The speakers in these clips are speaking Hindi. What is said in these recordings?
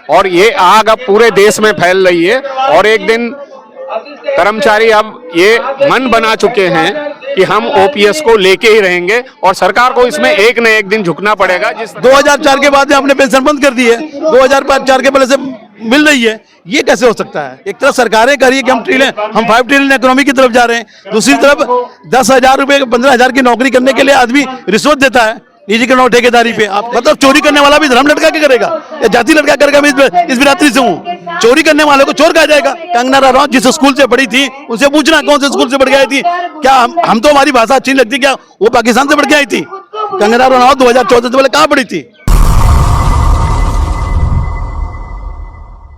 और ये आग अब पूरे देश में फैल रही है। और एक दिन कर्मचारी अब ये मन बना चुके हैं कि हम ओपीएस को लेके ही रहेंगे और सरकार को इसमें एक न एक दिन झुकना पड़ेगा। जिस 2004 के बाद में हमने पेंशन बंद कर दी है, 2004 के पहले से मिल रही है, ये कैसे हो सकता है? एक तरफ सरकारें कह रही है कि हम 5 ट्रिलियन इकोनॉमी की तरफ जा रहे हैं, दूसरी तरफ 10,000 रुपए 15,000 की नौकरी करने के लिए आदमी रिश्वत देता है निजी ठेकेदारी पे। आप मतलब चोरी करने वाला भी धर्म लटका के करेगा या जाति लटका करेगा? मैं इस बिरादरी से हूँ, चोरी करने वाले को चोर कहा जाएगा। कंगना रनौत जिस स्कूल से पढ़ी थी उनसे पूछना कौन से स्कूल से पढ़ के आई थी? क्या हम तो हमारी भाषा अच्छी लगती, क्या वो पाकिस्तान से पढ़ के आई थी? कंगना रनौत 2014 से पहले कहाँ पढ़ी थी?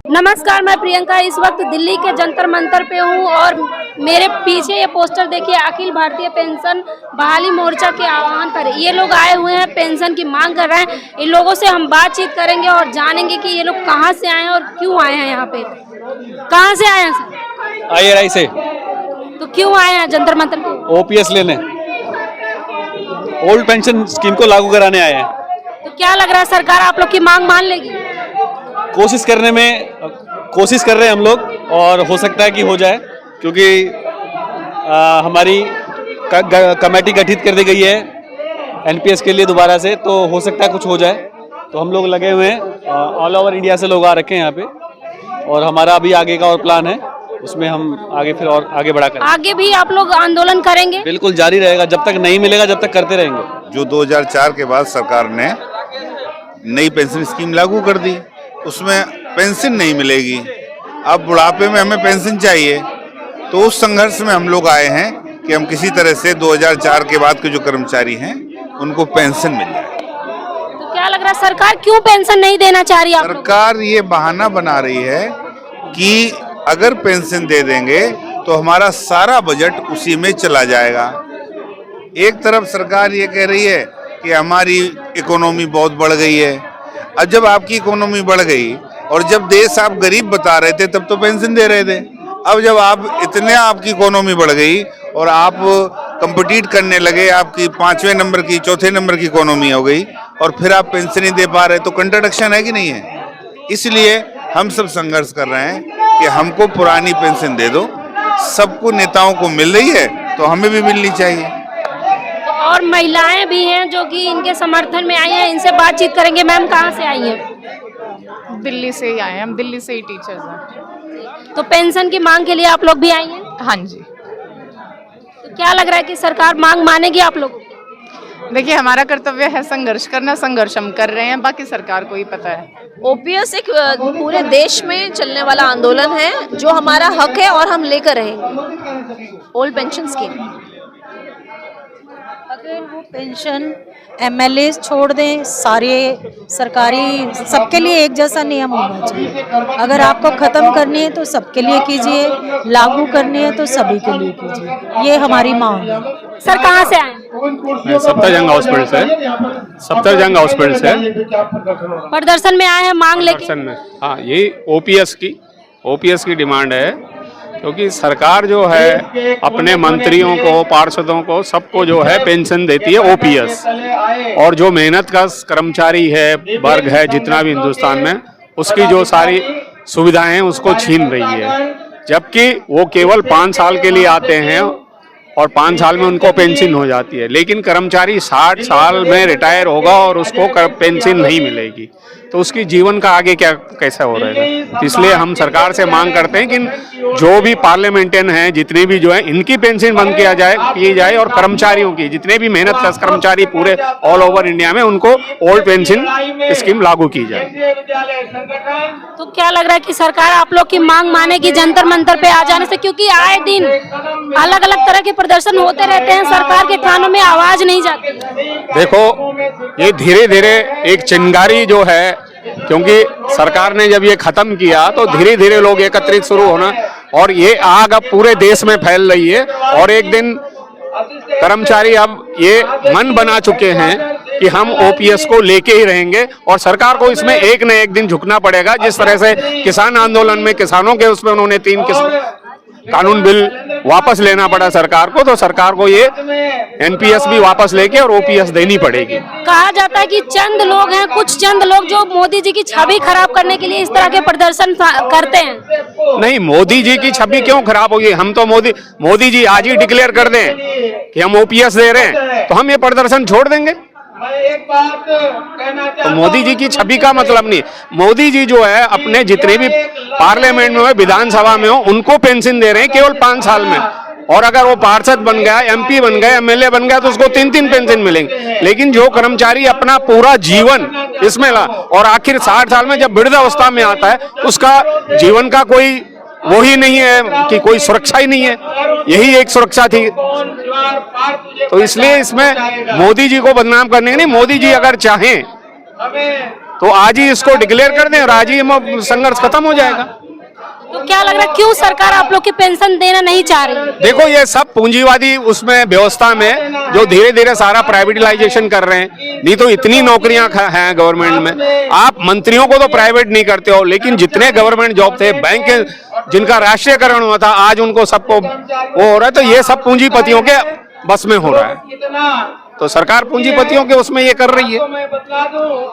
नमस्कार, मैं प्रियंका इस वक्त दिल्ली के जंतर मंतर पे हूँ और मेरे पीछे ये पोस्टर देखिए, अखिल भारतीय पेंशन बहाली मोर्चा के आह्वान पर ये लोग आए हुए हैं, पेंशन की मांग कर रहे हैं। इन लोगों से हम बातचीत करेंगे और जानेंगे कि ये लोग कहाँ से आए हैं और क्यों आए हैं यहाँ पे। कहाँ से आए हैं सर? IRI से। तो क्यों आए हैं जंतर मंतर पे? OPS लेने, ओल्ड पेंशन स्कीम को लागू कराने आए हैं। तो क्या लग रहा है सरकार आप लोग की मांग मान लेगी? कोशिश कर रहे हैं हम लोग और हो सकता है कि हो जाए, क्योंकि हमारी कमेटी गठित कर दी गई है NPS के लिए दोबारा से, तो हो सकता है कुछ हो जाए। तो हम लोग लगे हुए हैं, ऑल ओवर इंडिया से लोग आ रखे हैं यहाँ पे और हमारा अभी आगे का और प्लान है, उसमें हम आगे फिर और आगे बढ़ा करेंगे। आगे भी आप लोग आंदोलन करेंगे? बिल्कुल जारी रहेगा, जब तक नहीं मिलेगा जब तक करते रहेंगे। जो 2004 के बाद सरकार ने नई पेंशन स्कीम लागू कर दी, उसमें पेंशन नहीं मिलेगी। अब बुढ़ापे में हमें पेंशन चाहिए, तो उस संघर्ष में हम लोग आए हैं कि हम किसी तरह से 2004 के बाद के जो कर्मचारी हैं उनको पेंशन मिल जाए। तो क्या लग रहा है सरकार क्यों पेंशन नहीं देना चाह रही है? सरकार ये बहाना बना रही है कि अगर पेंशन दे देंगे तो हमारा सारा बजट उसी में चला जाएगा। एक तरफ सरकार ये कह रही है कि हमारी इकोनॉमी बहुत बढ़ गई है। अब जब आपकी इकोनॉमी बढ़ गई और जब देश आप गरीब बता रहे थे तब तो पेंशन दे रहे थे, अब जब आप इतने आपकी इकोनॉमी बढ़ गई और आप कंपीट करने लगे, आपकी 5वें नंबर की 4थे नंबर की इकोनॉमी हो गई और फिर आप पेंशन नहीं दे पा रहे, तो कंट्राडिक्शन है कि नहीं है? इसलिए हम सब संघर्ष कर रहे हैं कि हमको पुरानी पेंशन दे दो। सबको नेताओं को मिल रही है तो हमें भी मिलनी चाहिए। और महिलाएं भी हैं जो कि इनके समर्थन में आई हैं, इनसे बातचीत करेंगे। मैम कहाँ से आई हैं? दिल्ली से ही आए हैं, हम दिल्ली से ही टीचर्स हैं। तो पेंशन की मांग के लिए आप लोग भी आई हैं? हाँ जी। तो क्या लग रहा है कि सरकार मांग मानेगी आप लोग? देखिए, हमारा कर्तव्य है संघर्ष करना, संघर्ष हम कर रहे हैं, बाकी सरकार को ही पता है। ओपीएस एक पूरे देश में चलने वाला आंदोलन है जो हमारा हक है और हम लेकर रहेंगे। ओल्ड पेंशन स्कीम, अगर वो पेंशन MLA छोड़ दें, सारे सरकारी सबके लिए एक जैसा नियम होना चाहिए। अगर आपको ख़त्म करनी है तो सबके लिए कीजिए, लागू करनी है तो सभी के लिए कीजिए, ये हमारी मांग है। सर कहाँ से आए? मैं सफदरजंग हॉस्पिटल से प्रदर्शन में आए हैं मांग लेके? हाँ, ये ओपीएस की डिमांड है, क्योंकि सरकार जो है अपने मंत्रियों को, पार्षदों को, सबको जो है पेंशन देती है ओपीएस, और जो मेहनत का कर्मचारी है, वर्ग है जितना भी हिंदुस्तान में, उसकी जो सारी सुविधाएं हैं उसको छीन रही है। जबकि वो केवल 5 साल के लिए आते हैं और 5 साल में उनको पेंशन हो जाती है, लेकिन कर्मचारी 60 साल में रिटायर होगा और उसको पेंशन नहीं मिलेगी, तो उसकी जीवन का आगे क्या कैसा हो रहेगा। तो इसलिए हम सरकार से मांग करते हैं कि जो भी पार्लियामेंटियन हैं, जितने भी जो है, इनकी पेंशन बंद की जाए और कर्मचारियों की, जितने भी मेहनत कश कर्मचारी पूरे ऑल ओवर इंडिया में, उनको ओल्ड पेंशन स्कीम लागू की जाए। तो क्या लग रहा है कि सरकार आप लोग की मांग मानेगी जंतर मंतर पे आ जाने से? क्योंकि आए दिन अलग अलग तरह के प्रदर्शन होते रहते हैं, सरकार के कानों में आवाज नहीं जाती। देखो, ये धीरे धीरे एक चिंगारी जो है, क्योंकि सरकार ने जब ये खत्म किया तो धीरे धीरे लोग एकत्रित शुरू होना, और ये आग अब पूरे देश में फैल रही है। और एक दिन कर्मचारी अब ये मन बना चुके हैं कि हम ओपीएस को लेके ही रहेंगे और सरकार को इसमें एक न एक दिन झुकना पड़ेगा। जिस तरह से किसान आंदोलन में किसानों के उसमें उन्होंने कानून बिल वापस लेना पड़ा सरकार को, तो सरकार को ये एनपीएस भी वापस लेके और ओपीएस देनी पड़ेगी। कहा जाता है कि चंद लोग हैं, कुछ चंद लोग जो मोदी जी की छवि खराब करने के लिए इस तरह के प्रदर्शन करते हैं। नहीं, मोदी जी की छवि क्यों खराब होगी? हम तो मोदी जी आज ही डिक्लेयर कर दें कि हम ओपीएस दे रहे हैं तो हम ये प्रदर्शन छोड़ देंगे। तो मोदी जी की छवि का मतलब नहीं। मोदी जी जो है अपने जितने भी पार्लियामेंट में हो, विधानसभा में हो, उनको पेंशन दे रहे हैं केवल 5 साल में। और अगर वो पार्षद बन गया, एमपी बन गया, एमएलए बन गया तो उसको 3-3 पेंशन मिलेंगे। लेकिन जो कर्मचारी अपना पूरा जीवन इसमें और आखिर 60 साल में जब वृद्धावस्था में आता है, उसका जीवन का कोई वो ही नहीं है कि कोई सुरक्षा ही नहीं है। यही एक सुरक्षा थी। तो इसलिए इसमें मोदी जी को बदनाम करने के नहीं, मोदी जी अगर चाहें तो आज ही इसको डिक्लेयर कर दें और आज ही संघर्ष खत्म हो जाएगा। तो क्या लग रहा है क्यों सरकार आप लोग की पेंशन देना नहीं चाह रही? देखो, ये सब पूंजीवादी उसमें व्यवस्था में जो धीरे धीरे सारा प्राइवेटाइजेशन कर रहे हैं। नहीं तो इतनी नौकरियां हैं गवर्नमेंट में। आप मंत्रियों को तो प्राइवेट नहीं करते हो, लेकिन जितने गवर्नमेंट जॉब थे, बैंक जिनका राष्ट्रीयकरण हुआ था, आज उनको सबको वो हो रहा है। तो ये सब पूंजीपतियों के बस में हो रहा है। तो सरकार पूंजीपतियों के उसमें ये कर रही है।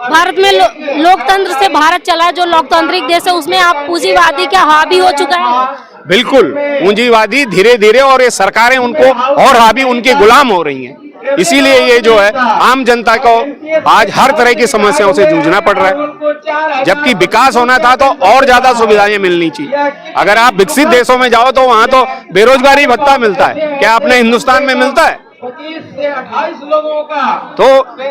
भारत में लोकतंत्र से भारत चला है, जो लोकतांत्रिक देश है उसमें आप पूंजीवादी क्या हावी हो चुका है? बिल्कुल, पूंजीवादी धीरे धीरे, और ये सरकारें उनको और हावी, उनकी गुलाम हो रही हैं। इसीलिए ये जो है आम जनता को आज हर तरह की समस्याओं से जूझना पड़ रहा है। जबकि विकास होना था तो और ज्यादा सुविधाएं मिलनी चाहिए। अगर आप विकसित देशों में जाओ तो वहां तो बेरोजगारी भत्ता मिलता है, क्या अपने हिंदुस्तान में मिलता है? तो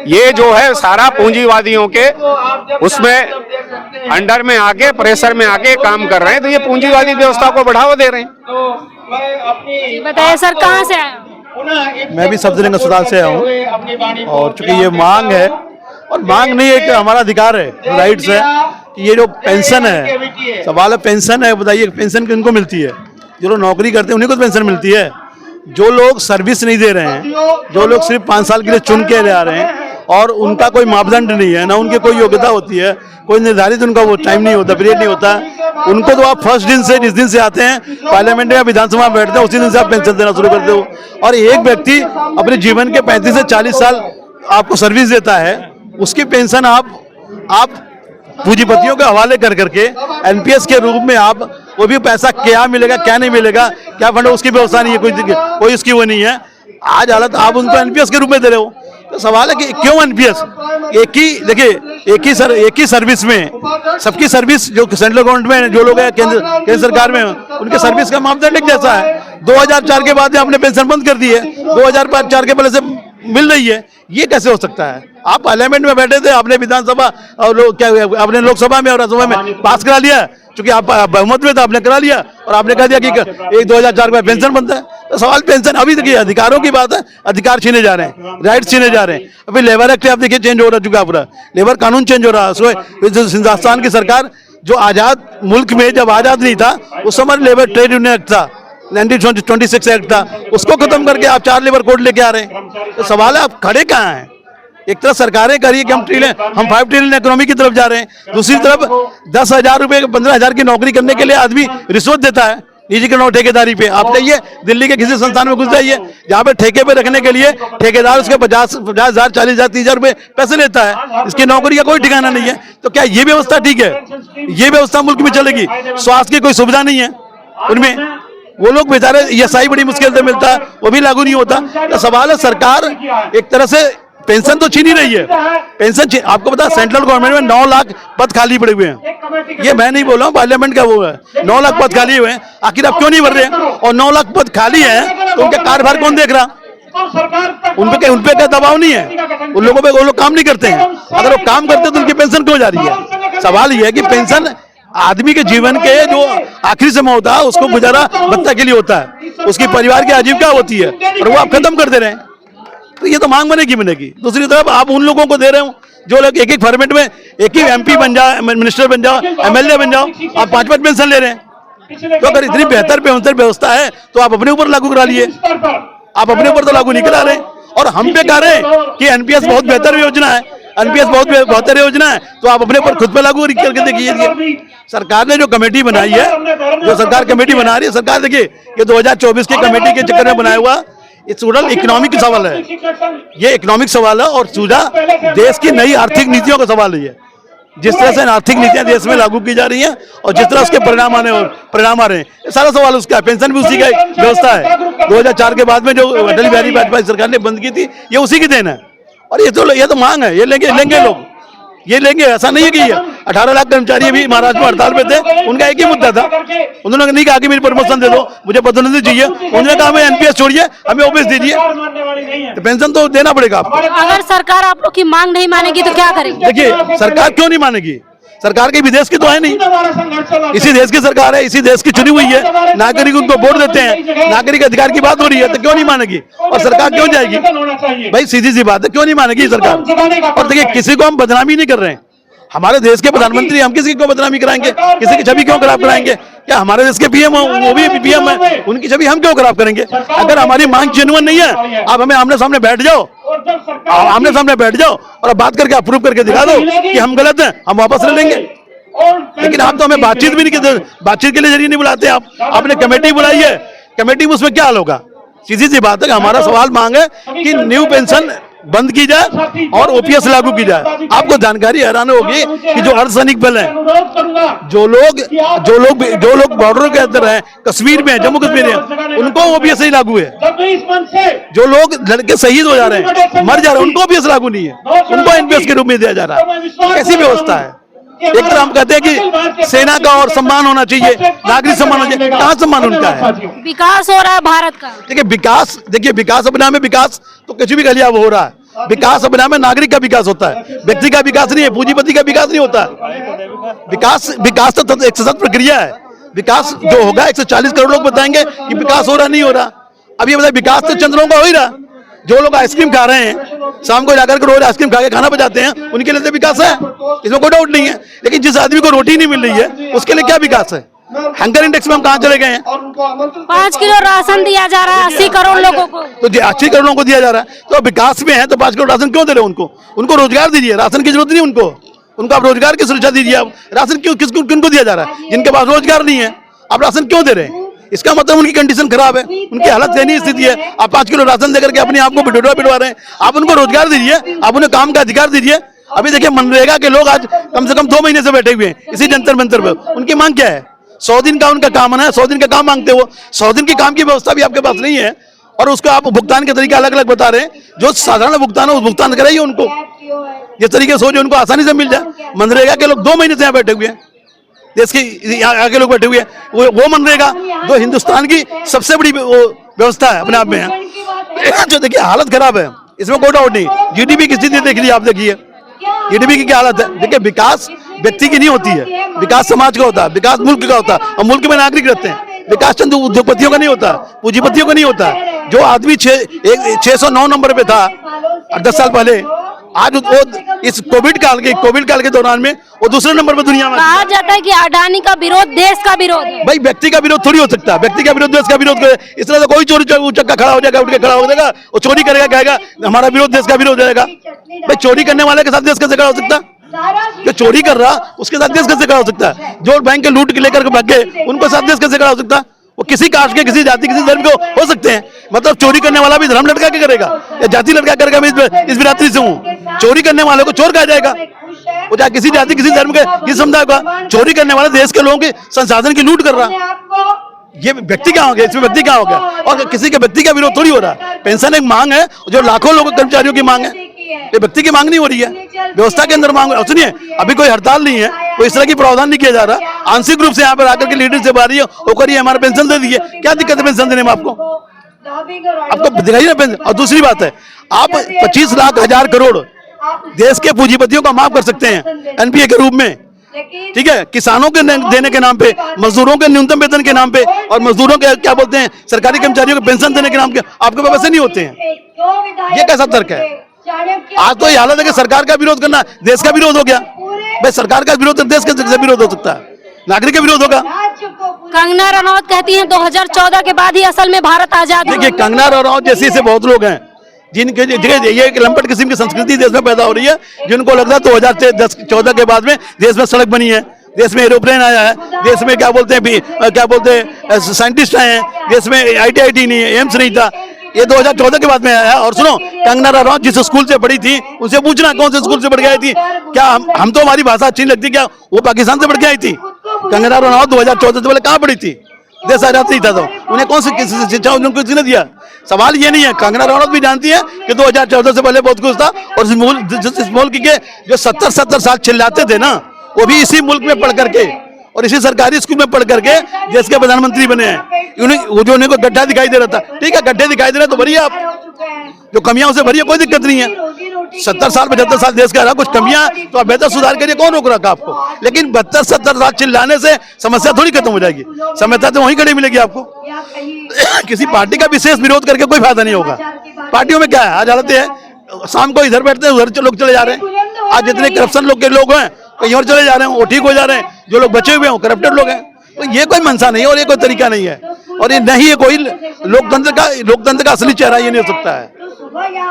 ये जो है सारा पूंजीवादियों के उसमें अंडर में आके, प्रेशर में आके काम कर रहे हैं। तो ये पूंजीवादी व्यवस्था को बढ़ावा दे रहे हैं। बताइए सर, कहाँ से आए? मैं भी सब्जी अस्पताल से आया हूँ। और चूंकि ये मांग है, और मांग नहीं है कि हमारा अधिकार है, राइट्स है कि ये जो पेंशन है, सवाल है पेंशन है। बताइए पेंशन किनको मिलती है? जो लोग नौकरी करते हैं उन्हीं को पेंशन मिलती है। जो लोग सर्विस नहीं दे रहे हैं, जो लोग सिर्फ 5 साल के लिए चुन के ले आ रहे हैं और उनका कोई मापदंड नहीं है, ना उनकी कोई योग्यता होती है, कोई निर्धारित उनका वो टाइम नहीं होता, पीरियड नहीं होता, उनको तो आप फर्स्ट दिन से, जिस दिन से आते हैं पार्लियामेंट या विधानसभा में बैठते हैं, उसी दिन से आप पेंशन देना शुरू करते हो। और एक व्यक्ति अपने जीवन के 35 से 40 साल आपको सर्विस देता है, उसकी पेंशन आप पूंजीपतियों के हवाले कर करके एनपीएस के रूप में आप, वो भी पैसा क्या मिलेगा क्या नहीं मिलेगा, क्या फंड, उसकी व्यवस्था नहीं है, कोई उसकी वो नहीं है। आज हालत आप उनको एनपीएस के रूप में दे रहे हो। तो सवाल है कि क्यों एनपीएस? एक ही सर्विस में सबकी सर्विस, जो सेंट्रल गवर्नमेंट में जो लोग हैं, केंद्र सरकार में, उनके सर्विस का मापदंड एक जैसा है। 2004 के बाद आपने पेंशन बंद कर दी है, 2004 के पहले से मिल रही है। ये कैसे हो सकता है? आप पार्लियामेंट में बैठे थे, आपने विधानसभा और आपने लोकसभा में और राज्यसभा में पास करा लिया, क्योंकि आप बहुमत में था, आपने करा लिया और आपने कह दिया कि 2004 में पेंशन बनता है। तो सवाल पेंशन, अभी देखिए अधिकारों की बात है, अधिकार छीने जा रहे हैं, राइट्स छीने जा रहे हैं। अभी लेबर एक्ट आप देखिए चेंज हो चुका, पूरा लेबर कानून चेंज हो रहा है। हिंदुस्तान की सरकार जो आजाद मुल्क में जब आजाद नहीं था, उस समय लेबर ट्रेड यूनियन एक्ट था, 1926 एक्ट था, उसको खत्म करके आप 4 लेबर कोड लेके आ रहे हैं। तो सवाल है आप खड़े कहाँ हैं? एक तरफ सरकारें कह रही है कि हम 5 ट्रिलियन इकोनॉमी की तरफ जा रहे हैं, दूसरी तरफ 10,000 रुपए 15,000 की नौकरी करने के लिए आदमी रिश्वत देता है निजी ठेकेदारी पे। आप जाइए दिल्ली के किसी संस्थान में घुस जाइए, जहाँ पे ठेके पे रखने के लिए ठेकेदार उसके 50,000 40,000 30,000 रुपए पैसे लेता है, इसकी नौकरी का कोई ठिकाना नहीं है। तो क्या ये व्यवस्था ठीक है? ये व्यवस्था मुल्क में चलेगी? स्वास्थ्य की कोई सुविधा नहीं है उनमें, वो लोग बेचारे ईएसआई बड़ी मुश्किल से मिलता है, वो भी लागू नहीं होता। तो सवाल है सरकार एक तरह से पेंशन तो छीन ही रही है। पेंशन आपको पता है सेंट्रल गवर्नमेंट में 9 लाख पद खाली पड़े हुए हैं। ये मैं नहीं बोल रहा हूँ, पार्लियामेंट का वो है, 9 लाख पद खाली हुए हैं। आखिर आप क्यों नहीं भर रहे हैं? और 9 लाख पद खाली है तो उनका कार्यभार कौन देख रहा? उनपे क्या दबाव नहीं है? उन लोगों पे वो लोग काम नहीं करते हैं। अगर वो काम करते तो उनकी पेंशन क्यों जा रही है? सवाल ये है कि पेंशन आदमी के जीवन के जो आखिरी समय होता है, उसको गुजारा भत्ता के लिए होता है, उसकी परिवार की आजीविका होती है, और वो आप खत्म कर दे रहे हैं। तो ये तो मांग बनेगी। दूसरी तरफ आप उन लोगों को दे रहे हो जो लोग एक फॉर्मेट में एक ही एमपी बन जाओ, मिनिस्टर बन जाओ, एमएलए बन जाओ, आप 5-5 पेंशन ले रहे हैं। तो अगर इतनी बेहतर व्यवस्था है तो आप अपने ऊपर लागू करा लिए, आप अपने ऊपर तो लागू नहीं करा रहे। और हम पे कह रहे हैं कि एनपीएस बहुत बेहतर योजना है। एनपीएस बहुत बेहतर योजना है, तो आप अपने पर खुद पे लागू करके देखिए। सरकार ने जो कमेटी बनाई है, जो सरकार कमेटी बना रही है, सरकार देखिए ये 2024 की कमेटी के चक्कर में बनाया हुआ ये टोटल इकोनॉमिक सवाल है, ये इकोनॉमिक सवाल है और सूझा देश की नई आर्थिक नीतियों का सवाल है। जिस तरह से आर्थिक नीतियां देश में लागू की जा रही हैं और जिस तरह उसके परिणाम आ रहे हैं, ये सारा सवाल उसका है। पेंशन भी उसी का व्यवस्था है, 2004 के बाद में जो अटल बिहारी वाजपेयी सरकार ने बंद की थी, ये उसी की देन है। और ये तो मांग है, ये लेंगे लोग, ये लेंगे। ऐसा नहीं है कि 18 लाख कर्मचारी अभी महाराष्ट्र में हड़ताल पे थे, उनका एक ही मुद्दा था, उन्होंने नहीं कहा कि मेरी प्रमोशन दे दो, मुझे पदोन्नति चाहिए, उन्होंने कहा हमें एनपीएस छोड़िए, हमें ओपीएस दीजिए, तो पेंशन तो देना पड़ेगा आपको। अगर सरकार आप लोग की मांग नहीं मानेगी तो क्या करेंगे? देखिए सरकार क्यों नहीं मानेगी, सरकार के विदेश की तो है नहीं, इसी देश की सरकार है, इसी देश की चुनी हुई है, नागरिक उनको वोट देते हैं, नागरिक अधिकार की बात हो रही है तो क्यों नहीं मानेगी, और सरकार क्यों जाएगी भाई, सीधी सी बात है, क्यों नहीं मानेगी सरकार। और देखिए किसी को हम बदनामी नहीं कर रहे हैं, हमारे देश के प्रधानमंत्री, हम किसी को बदनामी कराएंगे, किसी की छवि क्यों खराब कराएंगे? क्या हमारे देश के पीएम वो भी पीएम है, उनकी छवि हम क्यों खराब करेंगे? अगर हमारी मांग जेन्युइन नहीं है, आप हमें आमने सामने बैठ जाओ, आमने सामने बैठ जाओ और बात करके अप्रूव करके दिखा दो कि हम गलत हैं, हम वापस ले लेंगे। लेकिन आप तो हमें बातचीत भी नहीं करते, बातचीत के लिए जरिए नहीं बुलाते आप। आपने कमेटी बुलाई है, कमेटी में उसमें क्या हाल होगा? सीधी सी बात है, हमारा सवाल मांग है कि न्यू पेंशन बंद की जाए और ओपीएस लागू की जाए। आपको जानकारी हैरान होगी कि जो अर्धसैनिक बल है, जो लोग बॉर्डर के अंदर हैं, कश्मीर में, जम्मू कश्मीर में, उनको ओपीएस नहीं लागू है। जो लोग लड़के शहीद हो जा रहे हैं, मर जा रहे हैं, उनको ओपीएस लागू नहीं है, उनको एनपीएस के रूप में दिया जा रहा है। कैसी व्यवस्था है? एक तरफ हम कहते हैं कि सेना का और सम्मान होना चाहिए, नागरिक सम्मान होना चाहिए, कहाँ सम्मान उनका है? विकास हो रहा है भारत का। देखिए विकास अपने आप में विकास तो कुछ भी कहिए हो रहा है, विकास अपने आप में नागरिक का विकास होता है, व्यक्ति का विकास नहीं है, पूंजीपति का विकास नहीं होता है। विकास तो एक सतत प्रक्रिया है। विकास जो होगा 140 करोड़ लोग बताएंगे कि विकास हो रहा नहीं हो रहा। अब ये बताए विकास तो चंद लोगों का हो ही रहा। जो लोग आइसक्रीम खा रहे हैं, शाम को जाकर के रोज आइसक्रीम खा के खाना बचाते हैं, उनके लिए तो विकास है, इसमें कोई डाउट नहीं है। लेकिन जिस आदमी को रोटी नहीं मिल रही है, उसके लिए क्या विकास है? हंगर इंडेक्स में हम कहाँ चले गए हैं? 5 किलो राशन दिया जा रहा है 80 करोड़ लोगों को, तो 80 करोड़ को दिया जा रहा है, तो विकास में है तो 5 करोड़ राशन क्यों दे रहे हो उनको रोजगार दीजिए, राशन की जरूरत नहीं उनको आप रोजगार की सुरक्षा दीजिए। आप राशन क्यों किनको दिया जा रहा है? जिनके पास रोजगार नहीं है, आप राशन क्यों दे रहे हैं? इसका मतलब उनकी कंडीशन खराब है, उनकी हालत दयनीय स्थिति है। आप 5 किलो राशन देकर के अपने आप को बिठवा रहे हैं। आप उनको रोजगार दीजिए, आप उन्हें काम का अधिकार दीजिए। अभी देखिए मनरेगा के लोग आज कम से कम 2 महीने से बैठे हुए हैं इसी जंतर मंतर पर। उनकी मांग क्या है? 100 दिन का उनका काम है, 100 दिन का काम मांगते हो। 100 दिन की काम की व्यवस्था भी आपके पास नहीं है और उसको आप भुगतान के तरीके अलग अलग बता रहे हैं। जो साधारण भुगतान है उस भुगतान कराइए उनको, जिस तरीके से सोचे उनको आसानी से मिल जाए। मनरेगा के लोग 2 महीने से यहाँ बैठे हुए हैं, देश के आगे लोग बैठे हुए हैं। वो मनरेगा जो हिंदुस्तान की सबसे बड़ी व्यवस्था है अपने आप में है। जो देखिए हालत खराब है, इसमें कोई डाउट नहीं। जीडीपी की स्थिति देख लीजिए, आप देखिए जीडीपी की क्या हालत है। देखिए विकास व्यक्ति की नहीं होती है, विकास समाज का होता है, विकास मुल्क का होता है और मुल्क में नागरिक रहते हैं। विकास चंद उद्योगपतियों का नहीं होता, पूंजीपतियों का नहीं होता। जो आदमी 609 नंबर पे था 10 साल पहले, आज वो इस कोविड काल के दौरान में वो दूसरे नंबर पर दुनिया में। कहा जाता है कि अडानी का विरोध देश का विरोध है। भाई व्यक्ति का विरोध थोड़ी हो सकता है, व्यक्ति का विरोध देश का विरोध करे। इस तरह से कोई चोरी चक्का खड़ा हो जाएगा, उठ के खड़ा हो जाएगा, वो चोरी करेगा, कहेगा हमारा विरोध देश का विरोध हो जाएगा। भाई चोरी करने वाले के साथ देश कैसे खड़ा हो सकता है? जो चोरी कर रहा उसके साथ देश कैसे खड़ा हो सकता है? जो बैंक के लूट के लेकर के भागे उनको साथ देश कैसे खड़ा हो सकता है? वो किसी कास्ट के, किसी जाति, किसी धर्म के हो सकते हैं। मतलब चोरी करने वाला भी धर्म लटका के करेगा या जाति लटका करेगा? मैं इस बिरादरी से हूँ। चोरी करने वाले को चोर कहा जाएगा, वो चाहे किसी जाति, किसी धर्म के, किसी समुदाय का। चोरी करने वाला देश के लोगों के संसाधन की लूट कर रहा। ये व्यक्ति कहाँ हो गया? इसमें व्यक्ति कहाँ हो गया? और किसी के व्यक्ति का विरोध थोड़ी हो रहा है। पेंशन एक मांग है जो लाखों लोगों कर्मचारियों की मांग है, ये व्यक्ति की मांग नहीं हो रही है, व्यवस्था के अंदर मांग। सुनिए अभी कोई हड़ताल नहीं है, कोई इस तरह की प्रावधान नहीं किया जा रहा। आंशिक रूप से यहाँ पर आकर के लीडरशिप आ रही है, वो करिए हमारा पेंशन दे दीजिए। क्या दिक्कत है पेंशन देने में? आपको दिखाइए ना पेंशन। और दूसरी बात है, आप 25 लाख 1000 करोड़ देश के पूंजीपतियों का माफ कर सकते हैं एनपीए के रूप में, ठीक है? किसानों के देने के नाम पे, मजदूरों के न्यूनतम वेतन के नाम पे और मजदूरों के क्या बोलते हैं सरकारी कर्मचारियों को पेंशन देने के नाम पे आपके पास पैसे नहीं होते हैं। ये कैसा तर्क है? आज तो ये हालत है कि सरकार का विरोध करना देश का विरोध हो गया। भाई सरकार का विरोध देश का विरोध हो सकता है, नागरिक का विरोध होगा। कंगना रनौत कहती हैं 2014 के बाद ही असल में भारत आजाद। देखिए कंगना रनौत जैसे से बहुत लोग हैं, जिनके ये एक लंपट किस्म की संस्कृति देश में पैदा हो रही है, जिनको लगता है 2014 के बाद में देश में सड़क बनी है, देश में एरोप्लेन आया है, देश में क्या बोलते हैं साइंटिस्ट आए हैं, देश में IIT नहीं है, एम्स नहीं था, ये 2014 के बाद में आया है। और सुनो, कंगना रनौत जिस स्कूल से पढ़ी थी उनसे पूछना कौन से स्कूल से पढ़ के आई थी। क्या हम तो हमारी भाषा अच्छी नहीं लगती, क्या वो पाकिस्तान से पढ़ के आई थी? कंगना रनौत 2014 से पहले कहाँ पढ़ी थी? देश आजाद नहीं था तो उन्हें कौन सी शिक्षा उनको किसने दिया? सवाल ये नहीं है, कंगना रनौत भी जानती है कि 2014 से पहले बहुत कुछ था, और इस मुल्क के जो 70 साल चिल्लाते थे ना, वो भी इसी मुल्क में पढ़ करके और इसी सरकारी स्कूल में पढ़ करके देश के प्रधानमंत्री बने हैं। वो जो उन्हें गड्ढा दिखाई दे रहा था, ठीक है, गड्ढे दिखाई दे रहे तो भरिए, आप जो कमियां उसे भरिए, कोई दिक्कत नहीं है। 70 साल 75 साल देश का रहा, कुछ कमियां तो आप बेहतर सुधार करिए, कौन रोक रखा आपको? लेकिन 72-70 साल चिल्लाने से समस्या थोड़ी खत्म हो जाएगी, समस्या तो वहीं खड़ी मिलेगी आपको। किसी पार्टी का विशेष विरोध करके कोई फायदा नहीं होगा। पार्टियों में क्या है, आज हालत है, शाम को इधर बैठते हैं उधर लोग चले जा रहे हैं। आज जितने करप्शन लोग हैं कहीं और चले जा रहे हैं, वो ठीक हो जा रहे हैं, जो लोग बचे हुए हैं वो करप्टेड लोग हैं। तो ये कोई मंशा नहीं है और ये कोई तरीका नहीं है, और ये नहीं है कोई लोकतंत्र का असली चेहरा ये नहीं हो सकता है।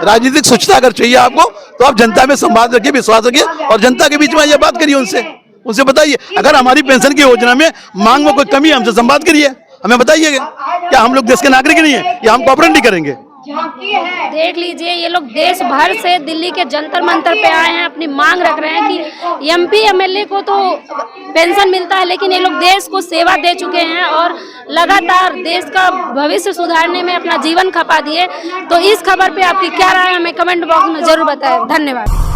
राजनीतिक स्वच्छता अगर चाहिए आपको तो आप जनता में संवाद रखिए, विश्वास रखिए, और जनता के बीच में ये बात करिए, उनसे बताइए। अगर हमारी पेंशन की योजना में मांग में कोई कमी है, हमसे संवाद करिए, हमें बताइएगा। क्या हम लोग देश के नागरिक नहीं है या हम कोऑपरेट नहीं करेंगे? देख लीजिए, ये लोग देश भर से दिल्ली के जंतर मंतर पे आए हैं, अपनी मांग रख रहे हैं कि MP MLA को तो पेंशन मिलता है, लेकिन ये लोग देश को सेवा दे चुके हैं और लगातार देश का भविष्य सुधारने में अपना जीवन खपा दिए। तो इस खबर पे आपकी क्या राय है, हमें कमेंट बॉक्स में जरूर बताएं। धन्यवाद।